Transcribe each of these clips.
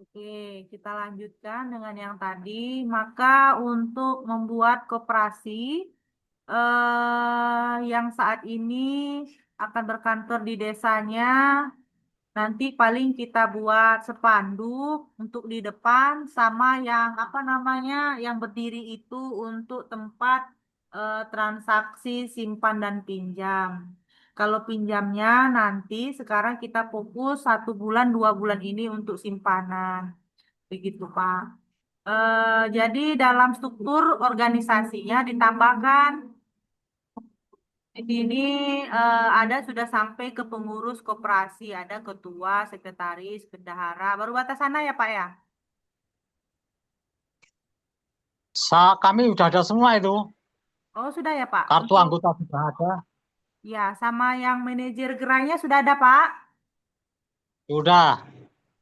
Oke, kita lanjutkan dengan yang tadi. Maka untuk membuat koperasi yang saat ini akan berkantor di desanya, nanti paling kita buat spanduk untuk di depan sama yang apa namanya yang berdiri itu untuk tempat transaksi simpan dan pinjam. Kalau pinjamnya nanti sekarang kita fokus 1 bulan 2 bulan ini untuk simpanan. Begitu, Pak. Jadi dalam struktur organisasinya ditambahkan di sini ada sudah sampai ke pengurus koperasi, ada ketua, sekretaris, bendahara. Baru batas sana ya, Pak ya? Kami udah ada semua itu. Oh, sudah ya, Pak. Kartu Untuk anggota sudah ada. ya sama yang manajer gerainya sudah ada, Pak. Sudah.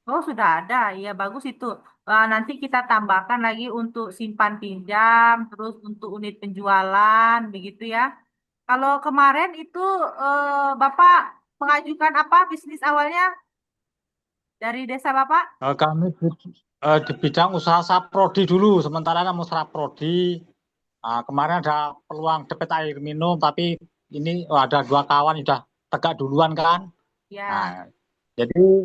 Oh, sudah ada. Ya, bagus itu. Nanti kita tambahkan lagi untuk simpan pinjam, terus untuk unit penjualan, begitu ya. Kalau kemarin itu Bapak mengajukan apa bisnis awalnya dari desa Bapak? Kami di bidang usaha saprodi dulu. Sementara kamu saprodi. Nah, kemarin ada peluang dapat air minum, tapi ini ada dua kawan sudah tegak duluan kan. Ya, Nah, jadi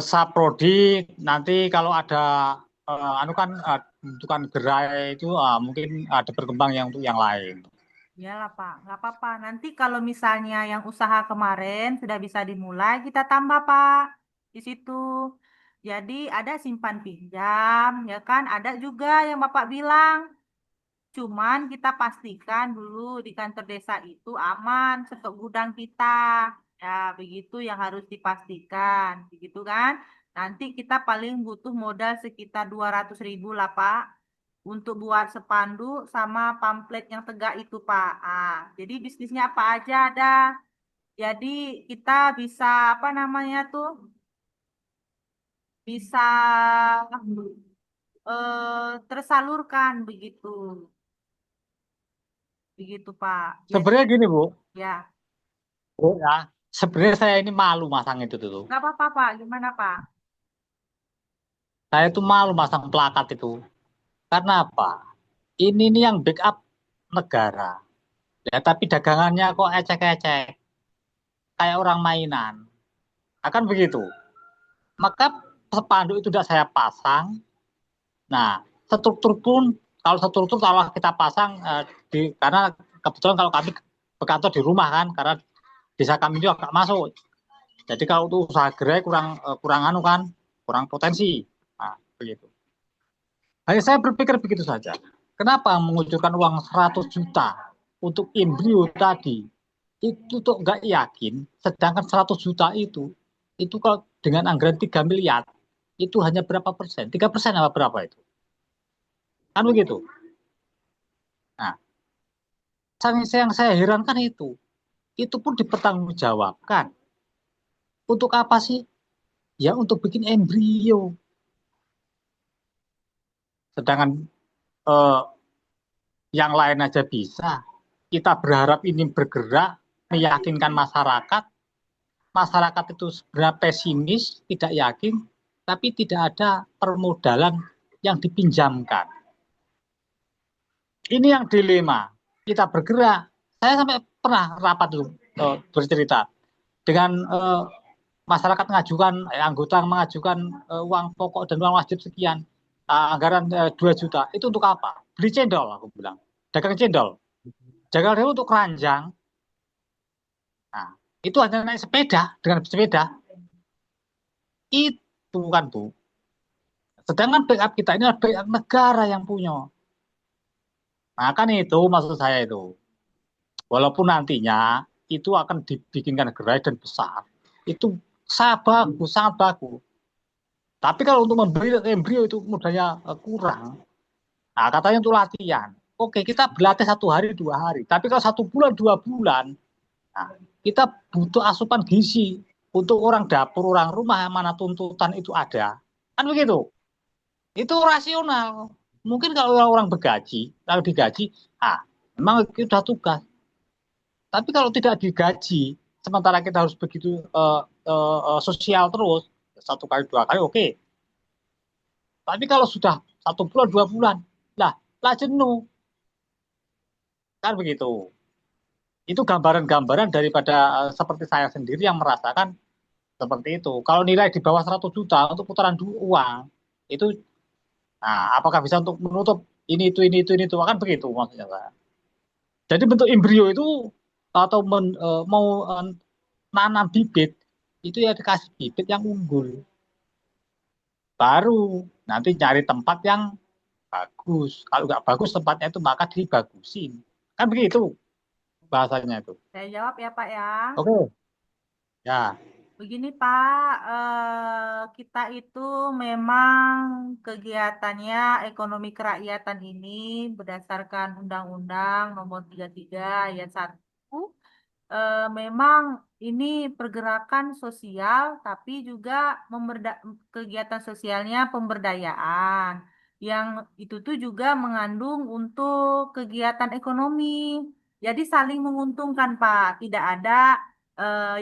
saprodi nanti kalau ada anu kan bentukan gerai itu mungkin ada berkembang yang untuk yang lain. iyalah Pak, nggak apa-apa. Nanti kalau misalnya yang usaha kemarin sudah bisa dimulai, kita tambah Pak di situ. Jadi ada simpan pinjam, ya kan? Ada juga yang Bapak bilang. Cuman kita pastikan dulu di kantor desa itu aman stok gudang kita. Ya, begitu yang harus dipastikan, begitu kan? Nanti kita paling butuh modal sekitar 200.000 lah, Pak, untuk buat spanduk sama pamflet yang tegak itu, Pak. Jadi bisnisnya apa aja ada. Jadi kita bisa apa namanya tuh? Bisa tersalurkan begitu. Begitu, Pak. Jadi Sebenarnya gini Bu, ya. Bu ya, sebenarnya saya ini malu masang itu tuh. Nggak apa-apa, Pak. Gimana, Pak? Saya itu malu masang plakat itu. Karena apa? Ini nih yang backup negara. Ya, tapi dagangannya kok ecek-ecek, kayak orang mainan. Akan begitu. Maka spanduk itu sudah saya pasang. Nah, struktur pun kalau struktur kalau kita pasang karena kebetulan kalau kami berkantor di rumah kan, karena desa kami itu agak masuk. Jadi kalau untuk usaha gerai kurang kurang anu kan, kurang potensi. Nah, begitu. Hanya saya berpikir begitu saja. Kenapa mengucurkan uang 100 juta untuk embrio tadi? Itu tuh nggak yakin, sedangkan 100 juta itu kalau dengan anggaran 3 miliar, itu hanya berapa persen? 3% apa berapa itu? Kan begitu. Nah, yang saya herankan itu pun dipertanggungjawabkan. Untuk apa sih? Ya untuk bikin embrio. Sedangkan eh, yang lain aja bisa. Kita berharap ini bergerak, meyakinkan masyarakat. Masyarakat itu sebenarnya pesimis, tidak yakin, tapi tidak ada permodalan yang dipinjamkan. Ini yang dilema. Kita bergerak. Saya sampai pernah rapat dulu bercerita dengan masyarakat mengajukan anggota mengajukan uang pokok dan uang wajib sekian anggaran 2 juta itu untuk apa? Beli cendol aku bilang. Dagang cendol. Jagal dewa untuk keranjang. Nah, itu hanya naik sepeda dengan sepeda. Itu kan Bu. Sedangkan backup kita ini adalah backup negara yang punya. Nah, kan itu maksud saya itu. Walaupun nantinya itu akan dibikinkan gerai dan besar. Itu sangat bagus, sangat bagus. Tapi kalau untuk membeli embrio itu modalnya kurang. Nah, katanya untuk latihan. Oke, kita berlatih 1 hari, 2 hari. Tapi kalau 1 bulan, 2 bulan, nah, kita butuh asupan gizi untuk orang dapur, orang rumah yang mana tuntutan itu ada. Kan begitu? Itu rasional. Mungkin kalau orang bergaji, kalau digaji, memang itu sudah tugas. Tapi kalau tidak digaji, sementara kita harus begitu sosial terus, satu kali dua kali oke. Tapi kalau sudah satu bulan dua bulan, lah jenuh kan begitu. Itu gambaran-gambaran daripada seperti saya sendiri yang merasakan seperti itu. Kalau nilai di bawah 100 juta untuk putaran uang itu, nah apakah bisa untuk menutup ini itu kan begitu maksudnya Pak. Jadi bentuk embrio itu atau mau nanam bibit itu ya dikasih bibit yang unggul. Baru nanti cari tempat yang bagus. Kalau nggak bagus tempatnya itu maka dibagusin. Kan begitu bahasanya itu. Saya jawab ya Pak ya. Oke. Ya. Begini Pak, kita itu memang kegiatannya ekonomi kerakyatan ini berdasarkan Undang-Undang Nomor 33 Ayat 1, memang ini pergerakan sosial, tapi juga kegiatan sosialnya pemberdayaan. Yang itu tuh juga mengandung untuk kegiatan ekonomi. Jadi saling menguntungkan, Pak. Tidak ada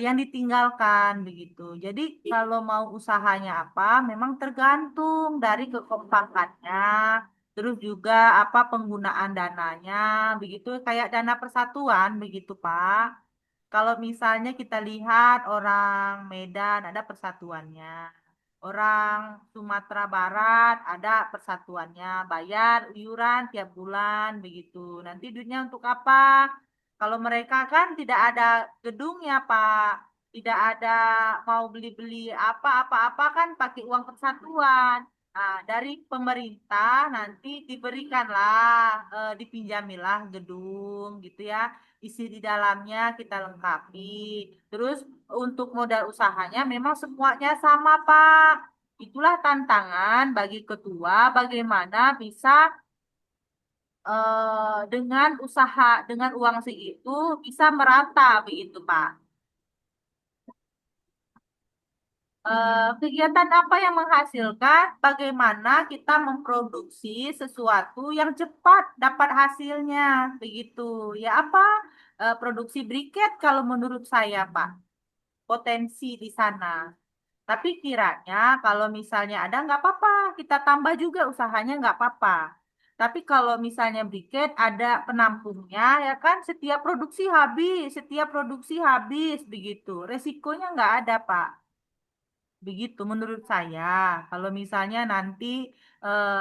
yang ditinggalkan begitu. Jadi kalau mau usahanya apa, memang tergantung dari kekompakannya, terus juga apa penggunaan dananya, begitu kayak dana persatuan begitu, Pak. Kalau misalnya kita lihat orang Medan ada persatuannya, orang Sumatera Barat ada persatuannya, bayar iuran tiap bulan begitu. Nanti duitnya untuk apa? Kalau mereka kan tidak ada gedungnya, Pak. Tidak ada mau beli-beli apa-apa kan pakai uang persatuan. Nah, dari pemerintah nanti diberikanlah, dipinjamilah gedung gitu ya, isi di dalamnya kita lengkapi. Terus untuk modal usahanya memang semuanya sama, Pak. Itulah tantangan bagi ketua bagaimana bisa dengan usaha dengan uang segitu bisa merata begitu, Pak. Kegiatan apa yang menghasilkan? Bagaimana kita memproduksi sesuatu yang cepat dapat hasilnya, begitu. Ya apa? Produksi briket kalau menurut saya, Pak. Potensi di sana. Tapi kiranya kalau misalnya ada nggak apa-apa, kita tambah juga usahanya nggak apa-apa. Tapi kalau misalnya briket ada penampungnya, ya kan setiap produksi habis begitu. Resikonya nggak ada, Pak. Begitu menurut saya. Kalau misalnya nanti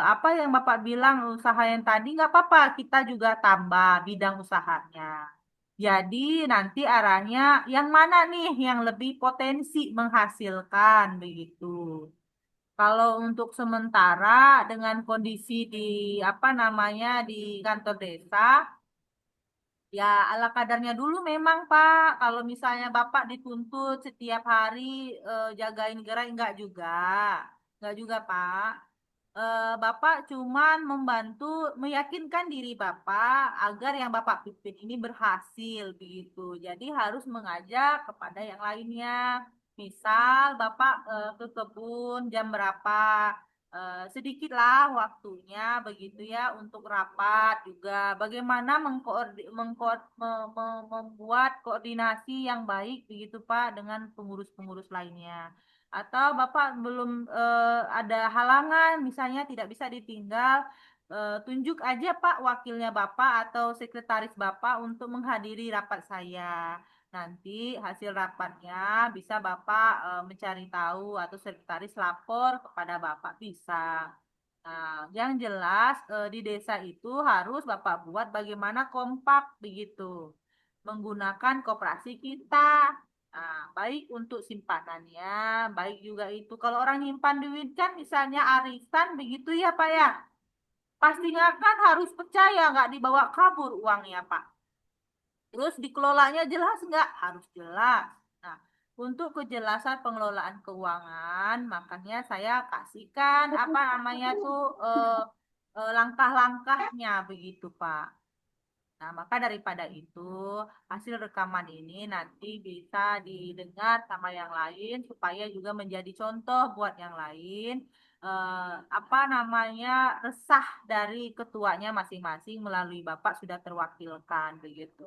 apa yang Bapak bilang usaha yang tadi nggak apa-apa, kita juga tambah bidang usahanya. Jadi nanti arahnya yang mana nih yang lebih potensi menghasilkan begitu. Kalau untuk sementara dengan kondisi di apa namanya di kantor desa, ya ala kadarnya dulu memang Pak. Kalau misalnya Bapak dituntut setiap hari jagain gerai enggak juga Pak. Bapak cuman membantu meyakinkan diri Bapak agar yang Bapak pimpin ini berhasil begitu. Jadi harus mengajak kepada yang lainnya. Misal Bapak ke kebun jam berapa, sedikitlah waktunya begitu ya untuk rapat juga. Bagaimana membuat koordinasi yang baik begitu Pak dengan pengurus-pengurus lainnya. Atau Bapak belum ada halangan, misalnya tidak bisa ditinggal, tunjuk aja Pak wakilnya Bapak atau sekretaris Bapak untuk menghadiri rapat saya. Nanti hasil rapatnya bisa Bapak mencari tahu atau sekretaris lapor kepada Bapak bisa. Nah, yang jelas di desa itu harus Bapak buat bagaimana kompak begitu. Menggunakan koperasi kita. Nah, baik untuk simpanannya, baik juga itu. Kalau orang nyimpan duit kan misalnya arisan begitu ya Pak ya. Pastinya kan harus percaya nggak dibawa kabur uangnya Pak. Terus dikelolanya jelas nggak? Harus jelas. Nah, untuk kejelasan pengelolaan keuangan, makanya saya kasihkan apa namanya tuh langkah-langkahnya begitu, Pak. Nah, maka daripada itu, hasil rekaman ini nanti bisa didengar sama yang lain supaya juga menjadi contoh buat yang lain. Apa namanya resah dari ketuanya masing-masing melalui Bapak sudah terwakilkan begitu.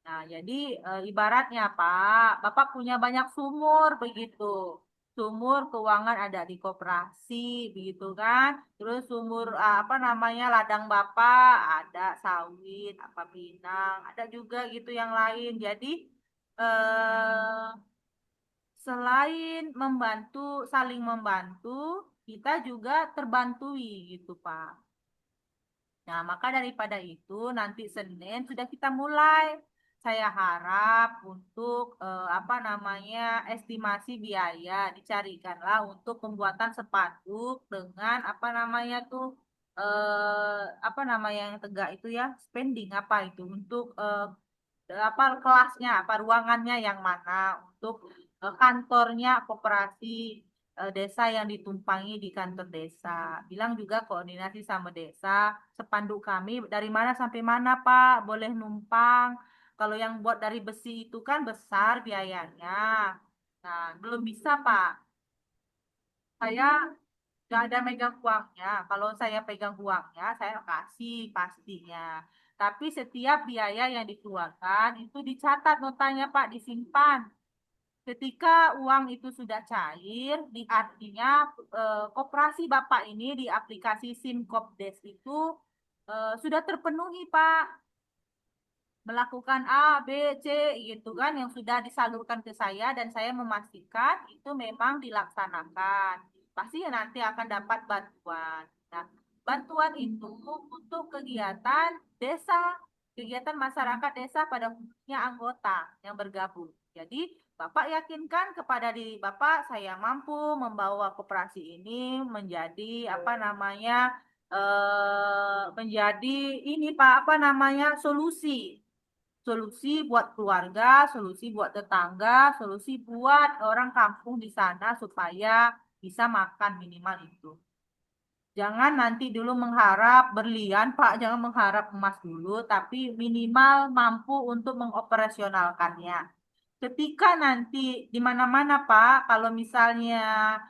Nah, jadi ibaratnya Pak, Bapak punya banyak sumur begitu. sumur keuangan ada di koperasi, begitu kan? Terus sumur apa namanya ladang bapak ada sawit, apa pinang, ada juga gitu yang lain. Jadi eh, selain membantu, saling membantu, kita juga terbantui gitu, Pak. Nah, maka daripada itu nanti Senin sudah kita mulai. Saya harap untuk apa namanya estimasi biaya dicarikanlah untuk pembuatan spanduk dengan apa namanya tuh apa namanya yang tegak itu ya spending apa itu untuk apa kelasnya, apa ruangannya yang mana untuk kantornya koperasi desa yang ditumpangi di kantor desa. Bilang juga koordinasi sama desa, spanduk kami dari mana sampai mana Pak, boleh numpang. Kalau yang buat dari besi itu kan besar biayanya. Nah, belum bisa Pak. Saya nggak ada megang uangnya. Kalau saya pegang uangnya, saya kasih pastinya. Tapi setiap biaya yang dikeluarkan itu dicatat notanya Pak, disimpan. Ketika uang itu sudah cair, di artinya koperasi Bapak ini di aplikasi SIMKOPDES itu sudah terpenuhi Pak melakukan A, B, C gitu kan yang sudah disalurkan ke saya dan saya memastikan itu memang dilaksanakan. Pasti nanti akan dapat bantuan. Nah, bantuan itu untuk kegiatan desa, kegiatan masyarakat desa pada khususnya anggota yang bergabung. Jadi, Bapak yakinkan kepada diri Bapak, saya mampu membawa koperasi ini menjadi apa namanya menjadi ini Pak apa namanya solusi solusi buat keluarga, solusi buat tetangga, solusi buat orang kampung di sana supaya bisa makan minimal itu. Jangan nanti dulu mengharap berlian, Pak. Jangan mengharap emas dulu, tapi minimal mampu untuk mengoperasionalkannya. Ketika nanti di mana-mana Pak, kalau misalnya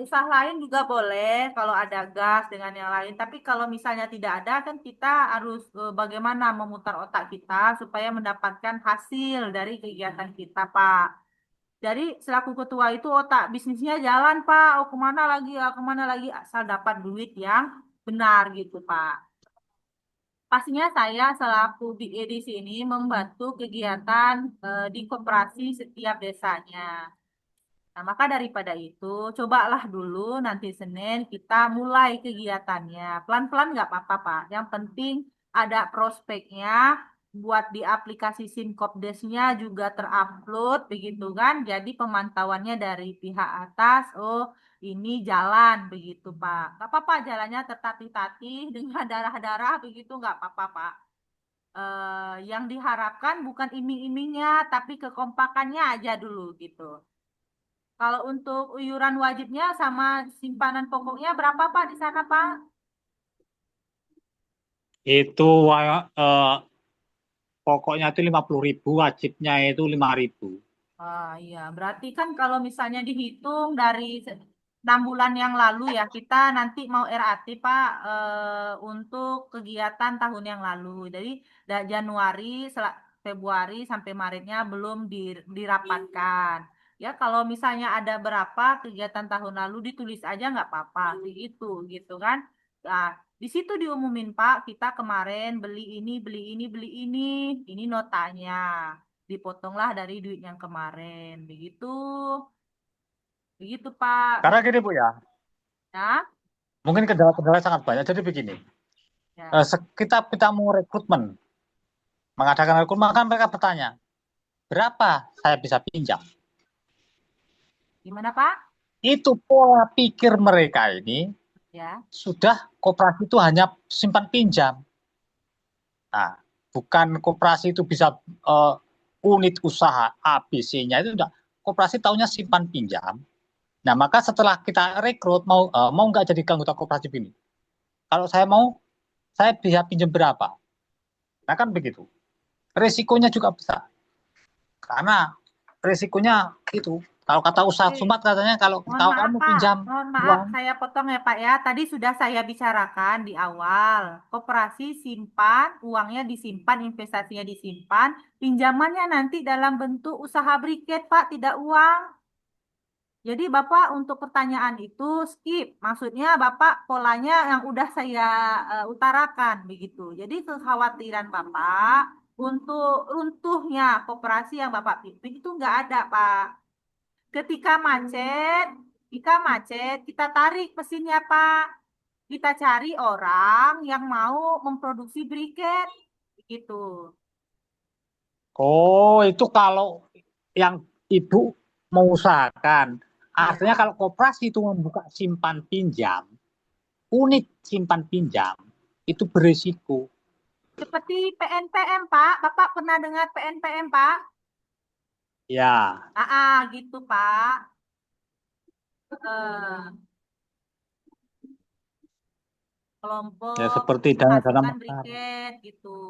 usaha lain juga boleh kalau ada gas dengan yang lain. Tapi kalau misalnya tidak ada kan kita harus bagaimana memutar otak kita supaya mendapatkan hasil dari kegiatan kita Pak. Jadi selaku ketua itu otak bisnisnya jalan Pak. Oh kemana lagi asal dapat duit yang benar gitu Pak. Pastinya saya selaku Big E di sini membantu kegiatan di koperasi setiap desanya. Nah, maka daripada itu, cobalah dulu nanti Senin kita mulai kegiatannya. Pelan-pelan nggak apa-apa, Pak. Yang penting ada prospeknya, buat di aplikasi Simkopdesnya juga terupload, begitu kan? Jadi pemantauannya dari pihak atas, oh ini jalan, begitu, Pak. Nggak apa-apa, jalannya tertatih-tatih dengan darah-darah, begitu nggak apa-apa, Pak. Yang diharapkan bukan iming-imingnya, tapi kekompakannya aja dulu, gitu. Kalau untuk iuran wajibnya sama simpanan pokoknya berapa Pak di sana Pak? Itu pokoknya itu 50.000, wajibnya itu 5.000. Ah, iya, berarti kan kalau misalnya dihitung dari 6 bulan yang lalu ya, kita nanti mau RAT Pak untuk kegiatan tahun yang lalu. Jadi dari Januari, Februari sampai Maretnya belum dirapatkan. Ya kalau misalnya ada berapa kegiatan tahun lalu ditulis aja nggak apa-apa, gitu gitu kan. Nah, di situ diumumin Pak, kita kemarin beli ini, ini notanya dipotonglah dari duit yang kemarin. Begitu. Begitu, Pak. Karena gini Bu ya, Ya, mungkin kendala-kendala sangat banyak. Jadi begini, ya. kita kita mau rekrutmen, mengadakan rekrutmen kan mereka bertanya, berapa saya bisa pinjam? Gimana, Pak? Itu pola pikir mereka ini Ya. sudah koperasi itu hanya simpan pinjam. Nah, bukan koperasi itu bisa eh, unit usaha ABC-nya itu enggak. Koperasi taunya simpan pinjam. Nah, maka setelah kita rekrut mau nggak jadi anggota koperasi ini? Kalau saya mau, saya bisa pinjam berapa? Nah, kan begitu. Risikonya juga besar. Karena risikonya itu. Kalau kata Ustadz Oke. Sumat katanya kalau Mohon maaf, kamu Pak. pinjam Mohon maaf, uang, saya potong ya, Pak ya. Tadi sudah saya bicarakan di awal. Koperasi simpan, uangnya disimpan, investasinya disimpan, pinjamannya nanti dalam bentuk usaha briket, Pak, tidak uang. Jadi Bapak untuk pertanyaan itu skip. Maksudnya Bapak polanya yang udah saya utarakan begitu. Jadi kekhawatiran Bapak untuk runtuhnya koperasi yang Bapak pimpin itu nggak ada, Pak. Ketika macet, kita tarik mesinnya, Pak. Kita cari orang yang mau memproduksi briket begitu. Oh, itu kalau yang ibu mengusahakan. Artinya Iya. kalau koperasi itu membuka simpan pinjam, unit simpan pinjam, itu berisiko. Seperti PNPM, Pak. Bapak pernah dengar PNPM, Pak? Ya, Gitu, Pak. Eh, ya kelompok seperti dana-dana menghasilkan makar. briket gitu.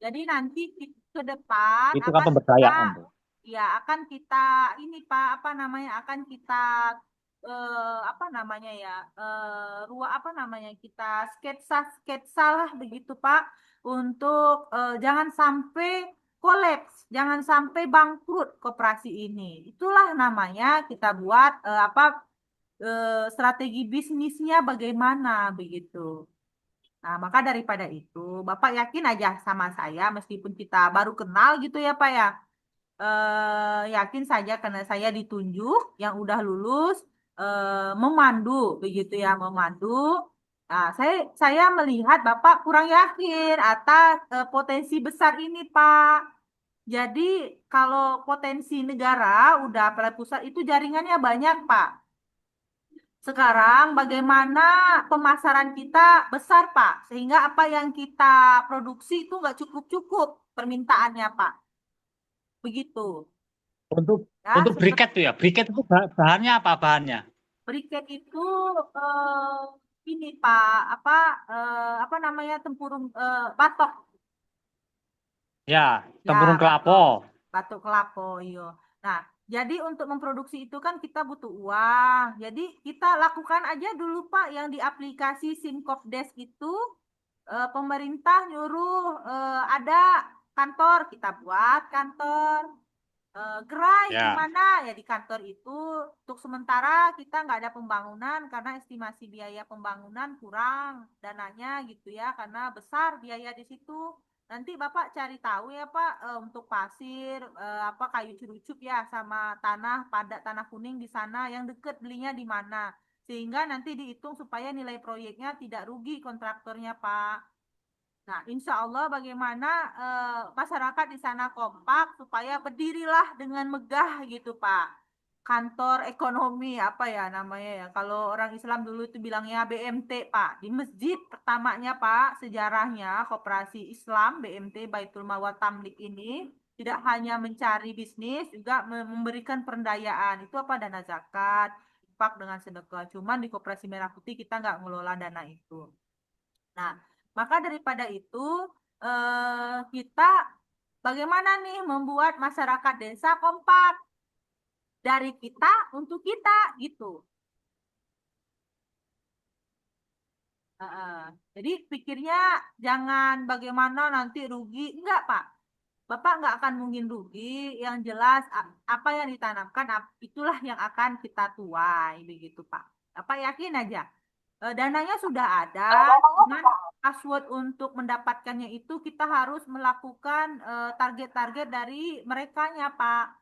Jadi nanti ke depan Itu kan akan kita pemberdayaan tuh. ya akan kita ini Pak apa namanya akan kita apa namanya ya ruang apa namanya kita sketsa sketsa lah begitu Pak untuk jangan sampai kolaps, jangan sampai bangkrut koperasi ini. Itulah namanya kita buat apa strategi bisnisnya bagaimana begitu. Nah, maka daripada itu, Bapak yakin aja sama saya, meskipun kita baru kenal gitu ya, Pak ya. Yakin saja karena saya ditunjuk yang udah lulus memandu, begitu ya, memandu. Nah, saya melihat Bapak kurang yakin atas potensi besar ini, Pak. Jadi, kalau potensi negara udah pada pusat itu jaringannya banyak, Pak. Sekarang bagaimana pemasaran kita besar, Pak, sehingga apa yang kita produksi itu nggak cukup-cukup permintaannya, Pak. Begitu. Untuk Ya, untuk seperti briket tuh ya. Briket itu bahannya apa bahannya? briket itu ini, Pak, apa namanya tempurung batok. Ya, Ya, tempurung kelapa. batok. Batok kelapa, iyo. Nah, jadi untuk memproduksi itu kan kita butuh uang. Jadi kita lakukan aja dulu, Pak, yang di aplikasi Simkopdes itu pemerintah nyuruh ada kantor, kita buat kantor. Gerai di Ya. mana? Ya di kantor itu. Untuk sementara kita nggak ada pembangunan karena estimasi biaya pembangunan kurang dananya gitu ya, karena besar biaya di situ. Nanti Bapak cari tahu ya Pak untuk pasir, apa kayu cerucuk ya sama tanah padat tanah kuning di sana yang deket belinya di mana. Sehingga nanti dihitung supaya nilai proyeknya tidak rugi kontraktornya Pak. Nah, insya Allah bagaimana masyarakat di sana kompak supaya berdirilah dengan megah gitu, Pak. Kantor ekonomi apa ya namanya ya? Kalau orang Islam dulu itu bilangnya BMT, Pak. Di masjid pertamanya, Pak, sejarahnya Koperasi Islam BMT Baitul Mawat Tamlik ini tidak hanya mencari bisnis, juga memberikan perendayaan. Itu apa dana zakat, infak dengan sedekah. Cuman di Koperasi Merah Putih kita nggak ngelola dana itu. Nah, maka daripada itu kita bagaimana nih membuat masyarakat desa kompak dari kita untuk kita gitu. Heeh. Jadi pikirnya jangan bagaimana nanti rugi, enggak Pak. Bapak nggak akan mungkin rugi, yang jelas apa yang ditanamkan itulah yang akan kita tuai begitu Pak. Bapak yakin aja. Dananya sudah ada, cuman password untuk mendapatkannya itu kita harus melakukan target-target dari merekanya, Pak.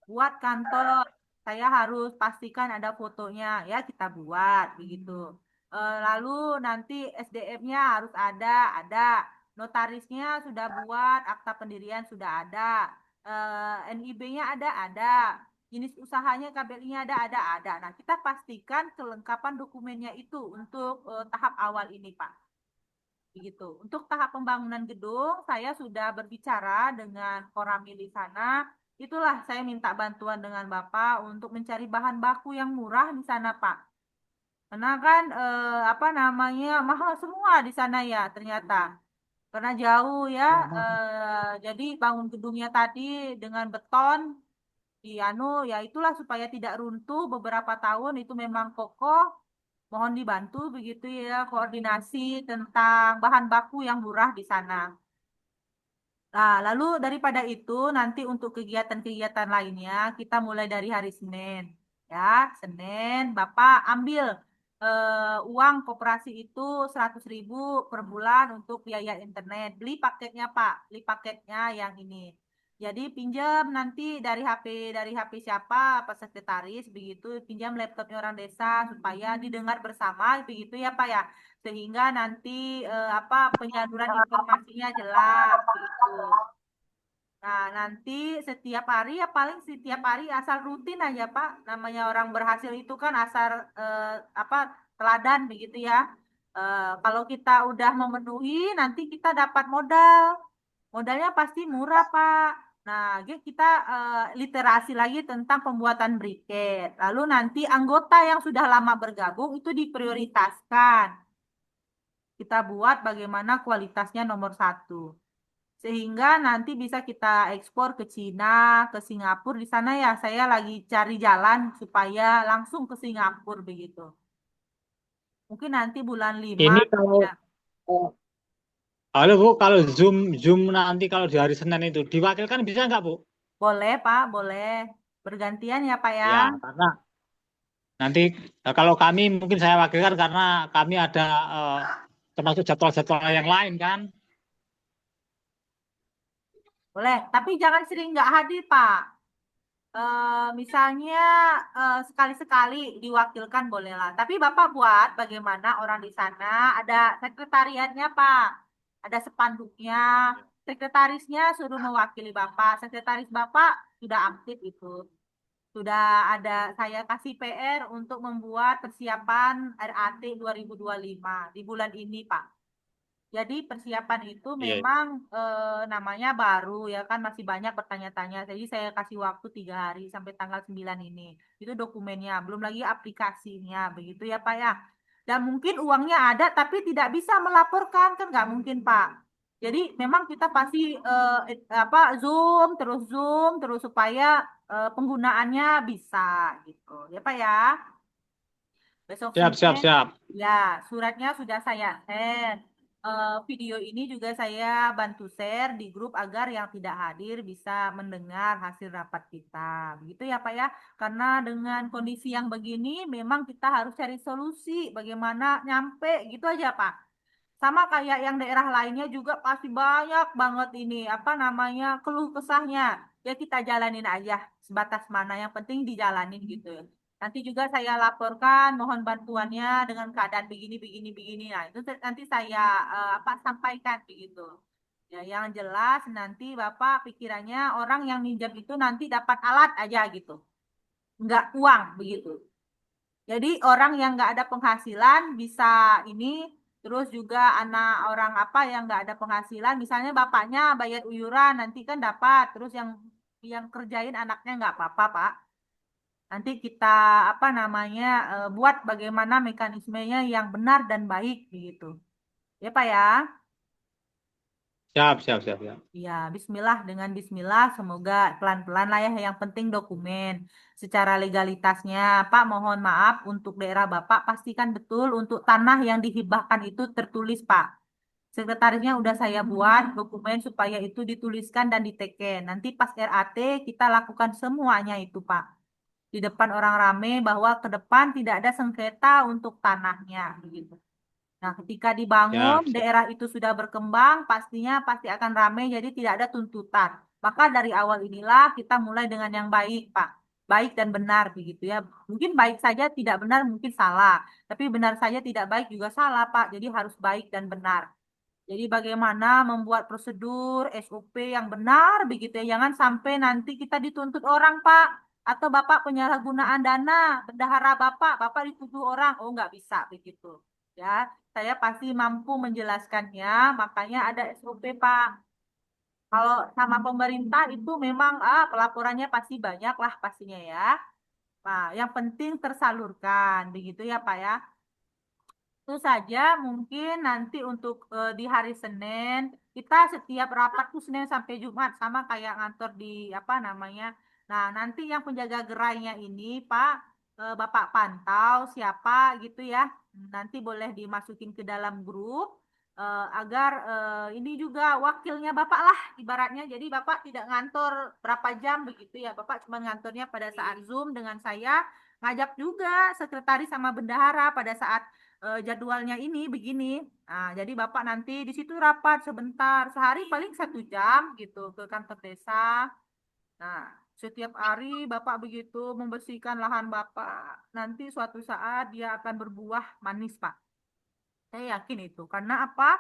Buat kantor, saya harus pastikan ada fotonya, ya kita buat begitu. Lalu nanti SDM-nya harus ada. Notarisnya sudah buat, akta pendirian sudah ada, NIB-nya ada. Jenis usahanya KBRI-nya ada. Nah, kita pastikan kelengkapan dokumennya itu untuk tahap awal ini, Pak. Begitu. Untuk tahap pembangunan gedung, saya sudah berbicara dengan Koramil di sana. Itulah saya minta bantuan dengan Bapak untuk mencari bahan baku yang murah di sana, Pak. Karena kan apa namanya mahal semua di sana ya ternyata. Karena jauh ya, Ya, Mas. jadi bangun gedungnya tadi dengan beton di anu ya itulah supaya tidak runtuh beberapa tahun itu memang kokoh. Mohon dibantu begitu ya koordinasi tentang bahan baku yang murah di sana. Nah, lalu daripada itu nanti untuk kegiatan-kegiatan lainnya kita mulai dari hari Senin. Ya, Senin Bapak ambil uang koperasi itu 100.000 per bulan untuk biaya internet. Beli paketnya Pak, beli paketnya yang ini. Jadi pinjam nanti dari HP siapa, Pak Sekretaris begitu, pinjam laptopnya orang desa supaya didengar bersama begitu ya Pak ya. Sehingga nanti apa penyaluran informasinya jelas begitu. Nah, nanti setiap hari ya paling setiap hari asal rutin aja, Pak. Namanya orang berhasil itu kan asal apa teladan begitu ya. Kalau kita udah memenuhi, nanti kita dapat modal. Modalnya pasti murah, Pak. Nah, kita literasi lagi tentang pembuatan briket. Lalu nanti anggota yang sudah lama bergabung itu diprioritaskan. Kita buat bagaimana kualitasnya nomor satu sehingga nanti bisa kita ekspor ke Cina, ke Singapura. Di sana ya saya lagi cari jalan supaya langsung ke Singapura begitu. Mungkin nanti bulan 5. Ini kalau Ya, halo Bu, kalau Zoom Zoom nanti kalau di hari Senin itu diwakilkan bisa nggak Bu? boleh Pak, boleh. Bergantian ya Pak ya. Ya, karena nanti kalau kami mungkin saya wakilkan karena kami ada termasuk jadwal-jadwal yang lain kan. Boleh, tapi jangan sering nggak hadir Pak. Misalnya sekali-sekali diwakilkan bolehlah. Tapi Bapak buat bagaimana orang di sana ada sekretariatnya Pak, ada spanduknya. Sekretarisnya suruh mewakili Bapak. Sekretaris Bapak sudah aktif itu. Sudah ada saya kasih PR untuk membuat persiapan RAT 2025 di bulan ini Pak. Jadi persiapan itu Iya. memang namanya baru ya kan masih banyak bertanya-tanya. Jadi saya kasih waktu 3 hari sampai tanggal 9 ini. Itu dokumennya, belum lagi aplikasinya, begitu ya Pak ya. Dan mungkin uangnya ada tapi tidak bisa melaporkan kan nggak mungkin Pak. Jadi memang kita pasti apa Zoom terus supaya penggunaannya bisa gitu ya Pak ya. Besok Siap, siap, Senin, siap. ya, suratnya sudah saya share. Video ini juga saya bantu share di grup agar yang tidak hadir bisa mendengar hasil rapat kita. Begitu ya, Pak ya. Karena dengan kondisi yang begini, memang kita harus cari solusi bagaimana nyampe gitu aja, Pak. Sama kayak yang daerah lainnya juga pasti banyak banget ini, apa namanya, keluh kesahnya. Ya kita jalanin aja sebatas mana, yang penting dijalanin gitu. Nanti juga saya laporkan, mohon bantuannya dengan keadaan begini, begini, begini. Nah, itu nanti saya apa sampaikan begitu. Ya, yang jelas nanti Bapak pikirannya orang yang minjam itu nanti dapat alat aja gitu, nggak uang begitu. Jadi orang yang nggak ada penghasilan bisa ini, terus juga anak orang apa yang nggak ada penghasilan, misalnya bapaknya bayar iuran nanti kan dapat, terus yang kerjain anaknya nggak apa-apa Pak. Nanti kita apa namanya buat bagaimana mekanismenya yang benar dan baik begitu. Ya Pak ya. Siap, siap, siap, siap. Ya, bismillah dengan bismillah semoga pelan-pelan lah ya yang penting dokumen secara legalitasnya. Pak mohon maaf untuk daerah Bapak pastikan betul untuk tanah yang dihibahkan itu tertulis Pak. Sekretarisnya udah saya buat dokumen supaya itu dituliskan dan diteken. Nanti pas RAT kita lakukan semuanya itu Pak. Di depan orang rame bahwa ke depan tidak ada sengketa untuk tanahnya begitu. Nah, ketika dibangun, Siap, siap. daerah itu sudah berkembang, pastinya pasti akan ramai, jadi tidak ada tuntutan. Maka dari awal inilah kita mulai dengan yang baik, Pak. Baik dan benar, begitu ya. Mungkin baik saja tidak benar, mungkin salah. Tapi benar saja tidak baik juga salah, Pak. Jadi harus baik dan benar. Jadi bagaimana membuat prosedur SOP yang benar, begitu ya. Jangan sampai nanti kita dituntut orang, Pak. Atau Bapak penyalahgunaan dana, bendahara Bapak dituduh orang. Oh, nggak bisa, begitu. Ya, saya pasti mampu menjelaskannya, makanya ada SOP, Pak. Kalau sama pemerintah itu memang pelaporannya pasti banyak lah pastinya ya. Nah, yang penting tersalurkan, begitu ya, Pak ya. Itu saja mungkin nanti untuk di hari Senin kita setiap rapat tuh Senin sampai Jumat sama kayak ngantor di apa namanya. Nah, nanti yang penjaga gerainya ini Pak Bapak pantau siapa gitu ya. Nanti boleh dimasukin ke dalam grup agar ini juga wakilnya Bapak lah ibaratnya. Jadi Bapak tidak ngantor berapa jam begitu ya. Bapak cuma ngantornya pada saat Zoom dengan saya. ngajak juga sekretaris sama bendahara pada saat jadwalnya ini begini. Nah, jadi Bapak nanti di situ rapat sebentar, sehari paling 1 jam gitu ke kantor desa. Nah, setiap hari Bapak begitu membersihkan lahan Bapak, nanti suatu saat dia akan berbuah manis, Pak. Saya yakin itu. Karena apa?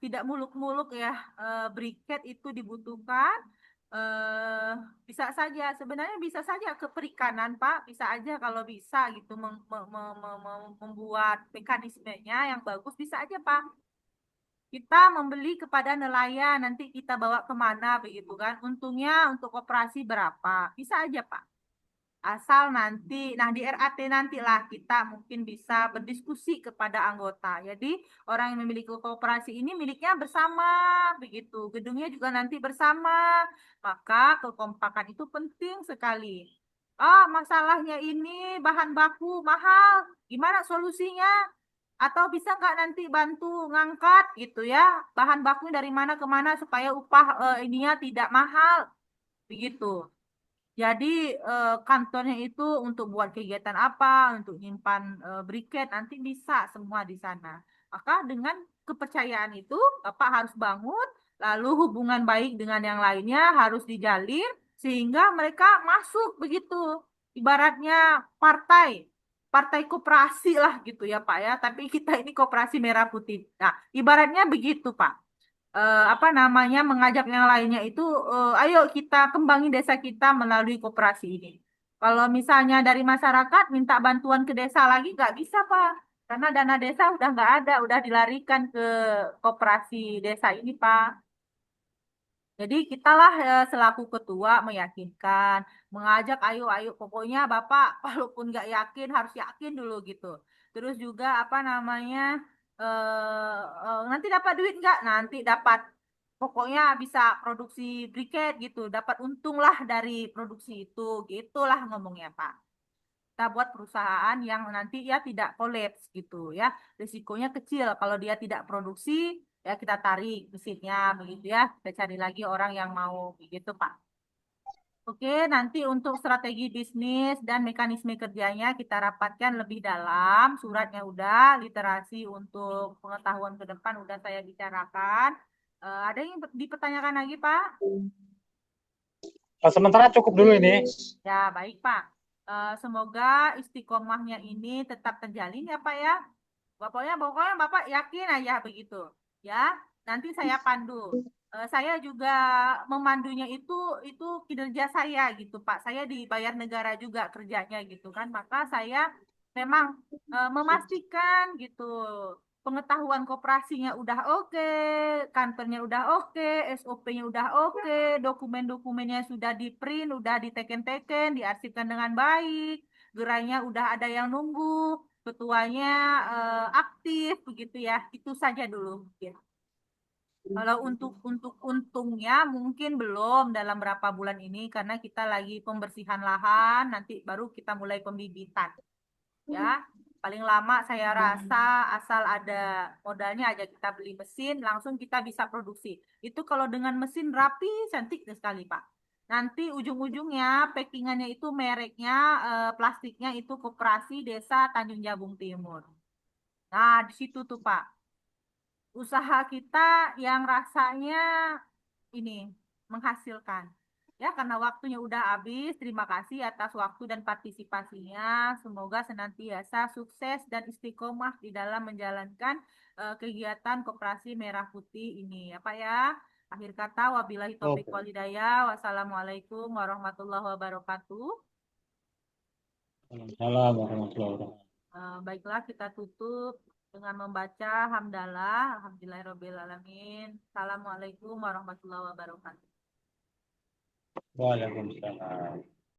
Tidak muluk-muluk ya. Briket itu dibutuhkan. Eh, Bisa saja, sebenarnya bisa saja ke perikanan, Pak. Bisa aja kalau bisa gitu membuat mekanismenya yang bagus. Bisa aja, Pak. Kita membeli kepada nelayan, nanti kita bawa kemana begitu kan. Untungnya untuk koperasi berapa? Bisa aja, Pak. Asal nanti, nah di RAT nantilah kita mungkin bisa berdiskusi kepada anggota. Jadi orang yang memiliki koperasi ini miliknya bersama, begitu. Gedungnya juga nanti bersama. Maka kekompakan itu penting sekali. Ah, masalahnya ini bahan baku mahal. Gimana solusinya? Atau bisa nggak nanti bantu ngangkat gitu ya, bahan bakunya dari mana ke mana supaya upah ininya tidak mahal, begitu. Jadi kantornya itu untuk buat kegiatan apa, untuk nyimpan briket nanti bisa semua di sana. Maka dengan kepercayaan itu Bapak harus bangun, lalu hubungan baik dengan yang lainnya harus dijalin sehingga mereka masuk begitu. Ibaratnya partai, partai koperasi lah gitu ya Pak ya. Tapi kita ini koperasi merah putih. Nah, ibaratnya begitu Pak, apa namanya, mengajak yang lainnya itu, ayo kita kembangin desa kita melalui koperasi ini. Kalau misalnya dari masyarakat minta bantuan ke desa lagi nggak bisa Pak, karena dana desa udah nggak ada, udah dilarikan ke koperasi desa ini Pak. Jadi kitalah selaku ketua meyakinkan, mengajak ayo ayo pokoknya Bapak walaupun nggak yakin harus yakin dulu gitu. Terus juga apa namanya, nanti dapat duit nggak? Nanti dapat. Pokoknya bisa produksi briket gitu, dapat untung lah dari produksi itu, gitulah ngomongnya Pak. Kita buat perusahaan yang nanti ya tidak kolaps gitu ya, risikonya kecil. Kalau dia tidak produksi, ya kita tarik mesinnya begitu ya, kita cari lagi orang yang mau begitu Pak. Oke, nanti untuk strategi bisnis dan mekanisme kerjanya kita rapatkan lebih dalam. Suratnya udah, literasi untuk pengetahuan ke depan udah saya bicarakan. Ada yang dipertanyakan lagi, Pak? Sementara cukup dulu ini. Ya, baik, Pak. Semoga istiqomahnya ini tetap terjalin ya, Pak ya. Pokoknya Bapak yakin aja begitu. Ya, nanti saya pandu. Saya juga memandunya itu kinerja saya gitu, Pak. Saya dibayar negara juga kerjanya gitu kan. Maka saya memang memastikan gitu pengetahuan koperasinya udah oke, kantornya udah oke, SOP-nya udah oke, dokumen-dokumennya sudah di print, udah diteken-teken, diarsipkan dengan baik, gerainya udah ada yang nunggu, ketuanya aktif begitu ya. Itu saja dulu mungkin. Kalau untuk untungnya mungkin belum dalam berapa bulan ini karena kita lagi pembersihan lahan, nanti baru kita mulai pembibitan ya. Paling lama saya rasa asal ada modalnya aja kita beli mesin langsung kita bisa produksi. Itu kalau dengan mesin rapi cantik sekali Pak. Nanti ujung-ujungnya packingannya itu mereknya, plastiknya itu Koperasi Desa Tanjung Jabung Timur. Nah, di situ tuh Pak, usaha kita yang rasanya ini menghasilkan. Ya, karena waktunya udah habis. Terima kasih atas waktu dan partisipasinya. Semoga senantiasa sukses dan istiqomah di dalam menjalankan kegiatan Koperasi Merah Putih ini. Ya, Pak ya. Akhir kata, wabillahi taufiq Oke. wal hidayah. Wassalamualaikum warahmatullahi wabarakatuh. Salam warahmatullahi wabarakatuh. Baiklah, kita tutup dengan membaca hamdalah. Alhamdulillahirabbil alamin. Assalamualaikum warahmatullahi wabarakatuh. Waalaikumsalam.